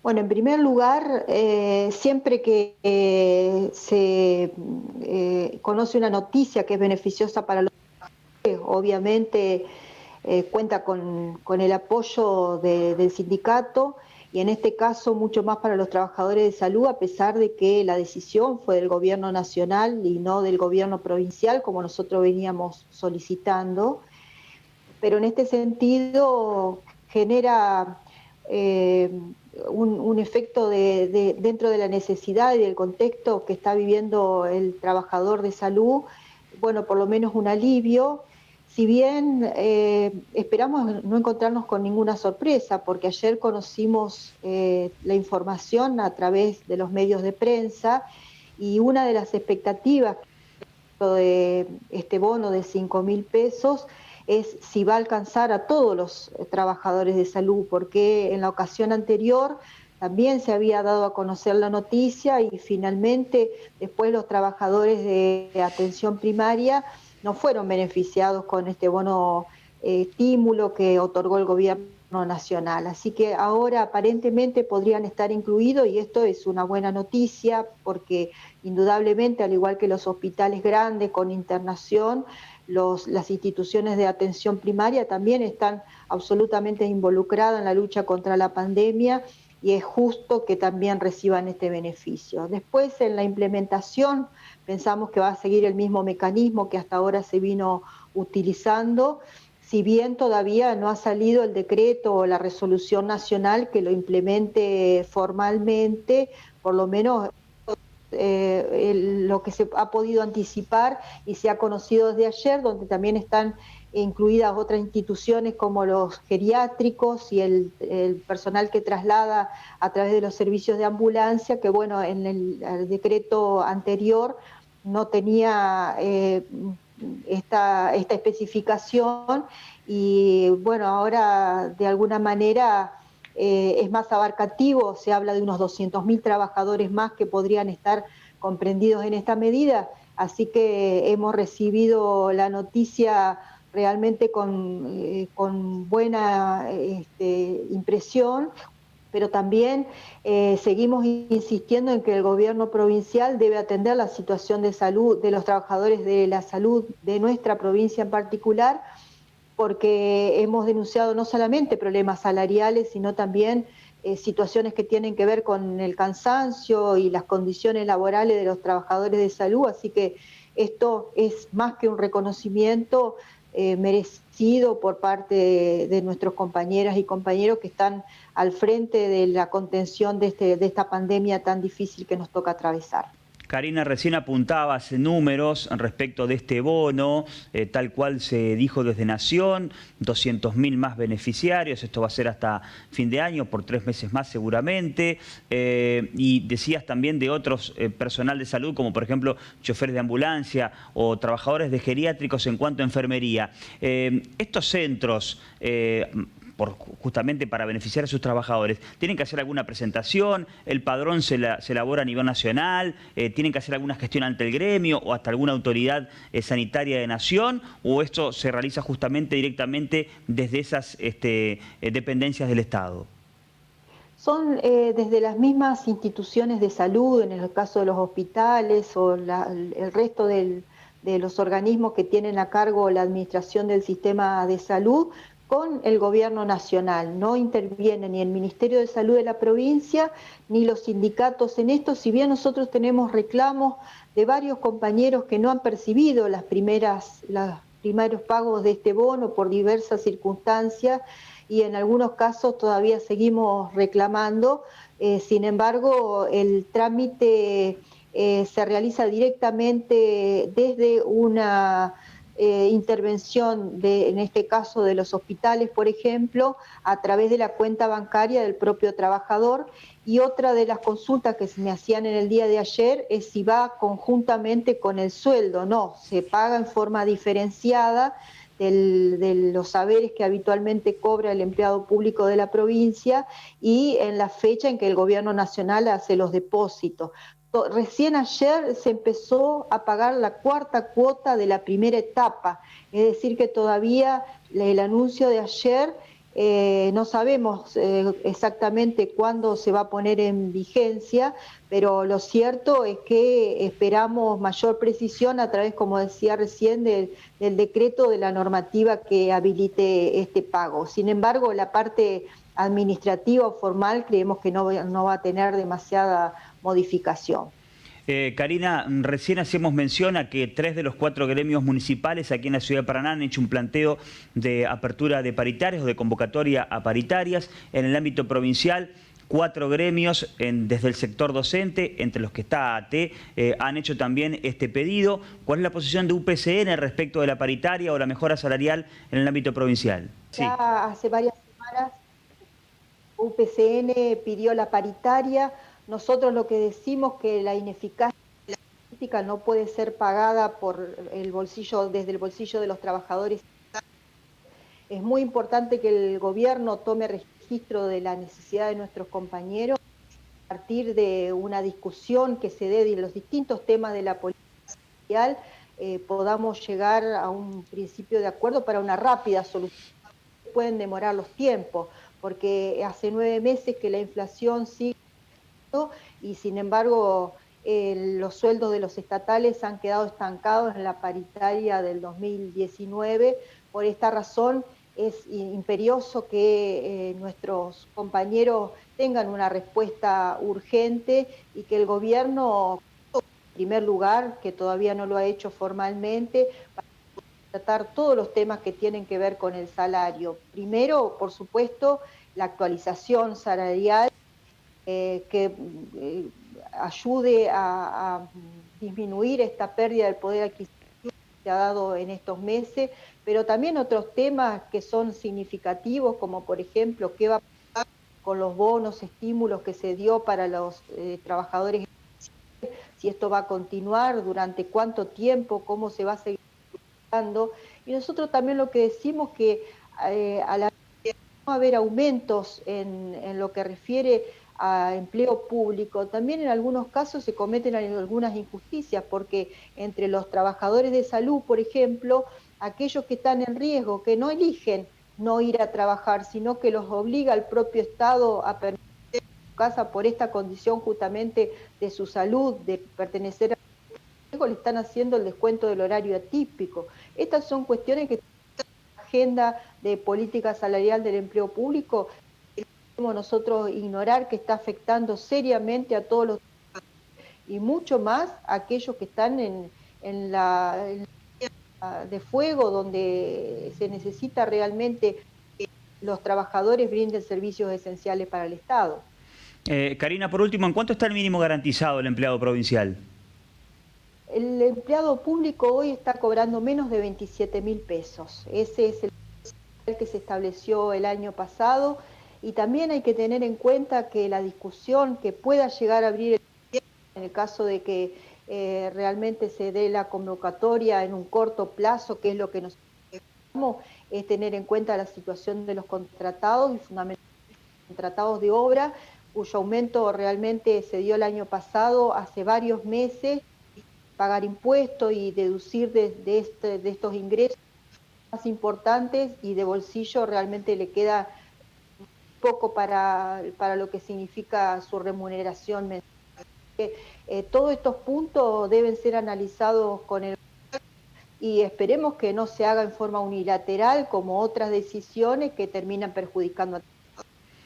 Bueno, en primer lugar, siempre que se conoce una noticia que es beneficiosa para los trabajadores, obviamente cuenta con el apoyo del sindicato y en este caso mucho más para los trabajadores de salud, a pesar de que la decisión fue del gobierno nacional y no del gobierno provincial, como nosotros veníamos solicitando. Pero en este sentido genera eh, un efecto dentro de la necesidad y del contexto que está viviendo el trabajador de salud, bueno, por lo menos un alivio. Si bien esperamos no encontrarnos con ninguna sorpresa, porque ayer conocimos la información a través de los medios de prensa y una de las expectativas de este bono de 5.000 pesos es si va a alcanzar a todos los trabajadores de salud, porque en la ocasión anterior también se había dado a conocer la noticia y finalmente después los trabajadores de atención primaria no fueron beneficiados con este bono estímulo que otorgó el gobierno nacional. Así que ahora aparentemente podrían estar incluidos y esto es una buena noticia porque indudablemente, al igual que los hospitales grandes con internación, las instituciones de atención primaria también están absolutamente involucradas en la lucha contra la pandemia y es justo que también reciban este beneficio. Después, en la implementación, pensamos que va a seguir el mismo mecanismo que hasta ahora se vino utilizando, si bien todavía no ha salido el decreto o la resolución nacional que lo implemente formalmente, por lo menos lo que se ha podido anticipar y se ha conocido desde ayer, donde también están incluidas otras instituciones como los geriátricos y el personal que traslada a través de los servicios de ambulancia, que bueno, en el decreto anterior no tenía esta especificación y bueno, ahora de alguna manera es más abarcativo, se habla de unos 200.000 trabajadores más que podrían estar comprendidos en esta medida, así que hemos recibido la noticia realmente con buena impresión, pero también seguimos insistiendo en que el gobierno provincial debe atender la situación de salud de los trabajadores de la salud de nuestra provincia en particular, porque hemos denunciado no solamente problemas salariales, sino también situaciones que tienen que ver con el cansancio y las condiciones laborales de los trabajadores de salud, así que esto es más que un reconocimiento merecido por parte de nuestros compañeras y compañeros que están al frente de la contención de esta pandemia tan difícil que nos toca atravesar. Karina, recién apuntabas números respecto de este bono, tal cual se dijo desde Nación, 200.000 más beneficiarios, esto va a ser hasta fin de año, por 3 meses más seguramente, y decías también de otros personal de salud, como por ejemplo choferes de ambulancia o trabajadores de geriátricos en cuanto a enfermería. Estos centros justamente para beneficiar a sus trabajadores, ¿tienen que hacer alguna presentación? ¿El padrón se elabora a nivel nacional? ¿Tienen que hacer alguna gestión ante el gremio o hasta alguna autoridad sanitaria de Nación? ¿O esto se realiza justamente directamente desde esas dependencias del Estado? Son desde las mismas instituciones de salud, en el caso de los hospitales o el resto de los organismos que tienen a cargo la administración del sistema de salud, con el gobierno nacional. No interviene ni el Ministerio de Salud de la provincia ni los sindicatos en esto, si bien nosotros tenemos reclamos de varios compañeros que no han percibido los primeros pagos de este bono por diversas circunstancias y en algunos casos todavía seguimos reclamando. Sin embargo, el trámite se realiza directamente desde una intervención, en este caso de los hospitales, por ejemplo, a través de la cuenta bancaria del propio trabajador. Y otra de las consultas que se me hacían en el día de ayer es si va conjuntamente con el sueldo. No, se paga en forma diferenciada de los saberes que habitualmente cobra el empleado público de la provincia y en la fecha en que el gobierno nacional hace los depósitos. Recién ayer se empezó a pagar la 4ª cuota de la primera etapa, es decir que todavía el anuncio de ayer No sabemos exactamente cuándo se va a poner en vigencia, pero lo cierto es que esperamos mayor precisión a través, como decía recién, del decreto de la normativa que habilite este pago. Sin embargo, la parte administrativa o formal creemos que no va a tener demasiada modificación. Karina, recién hacíamos mención a que 3 de los 4 gremios municipales aquí en la ciudad de Paraná han hecho un planteo de apertura de paritarias o de convocatoria a paritarias. En el ámbito provincial, 4 gremios desde el sector docente, entre los que está AT, han hecho también este pedido. ¿Cuál es la posición de UPCN respecto de la paritaria o la mejora salarial en el ámbito provincial? Ya hace varias semanas UPCN pidió la paritaria. Nosotros lo que decimos que la ineficacia de la política no puede ser pagada por el bolsillo, desde el bolsillo de los trabajadores. Es muy importante que el gobierno tome registro de la necesidad de nuestros compañeros a partir de una discusión que se dé de los distintos temas de la política social, podamos llegar a un principio de acuerdo para una rápida solución. Pueden demorar los tiempos, porque hace 9 meses que la inflación sigue y sin embargo los sueldos de los estatales han quedado estancados en la paritaria del 2019. Por esta razón es imperioso que nuestros compañeros tengan una respuesta urgente y que el gobierno, en primer lugar, que todavía no lo ha hecho formalmente, para tratar todos los temas que tienen que ver con el salario. Primero, por supuesto, la actualización salarial que ayude a disminuir esta pérdida del poder adquisitivo que se ha dado en estos meses, pero también otros temas que son significativos, como por ejemplo, qué va a pasar con los bonos, estímulos que se dio para los trabajadores, si esto va a continuar, durante cuánto tiempo, cómo se va a seguir dando. Y nosotros también lo que decimos que a la vez no va a haber aumentos en lo que refiere a empleo público, también en algunos casos se cometen algunas injusticias, porque entre los trabajadores de salud, por ejemplo, aquellos que están en riesgo, que no eligen no ir a trabajar, sino que los obliga el propio Estado a permanecer en su casa por esta condición justamente de su salud, de pertenecer a riesgo, le están haciendo el descuento del horario atípico. Estas son cuestiones que están en la agenda de política salarial del empleo público. Nosotros ignorar que está afectando seriamente a todos los y mucho más a aquellos que están en la de fuego, donde se necesita realmente que los trabajadores brinden servicios esenciales para el Estado. Karina, por último, ¿en cuánto está el mínimo garantizado el empleado provincial? El empleado público hoy está cobrando menos de 27.000 pesos. Ese es el que se estableció el año pasado. Y también hay que tener en cuenta que la discusión que pueda llegar a abrir en el caso de que realmente se dé la convocatoria en un corto plazo, que es lo que nosotros necesitamos, es tener en cuenta la situación de los contratados y fundamentalmente los contratados de obra, cuyo aumento realmente se dio el año pasado, hace varios meses, pagar impuestos y deducir de estos ingresos más importantes, y de bolsillo realmente le queda poco para lo que significa su remuneración mensual. Todos estos puntos deben ser analizados con el y esperemos que no se haga en forma unilateral como otras decisiones que terminan perjudicando a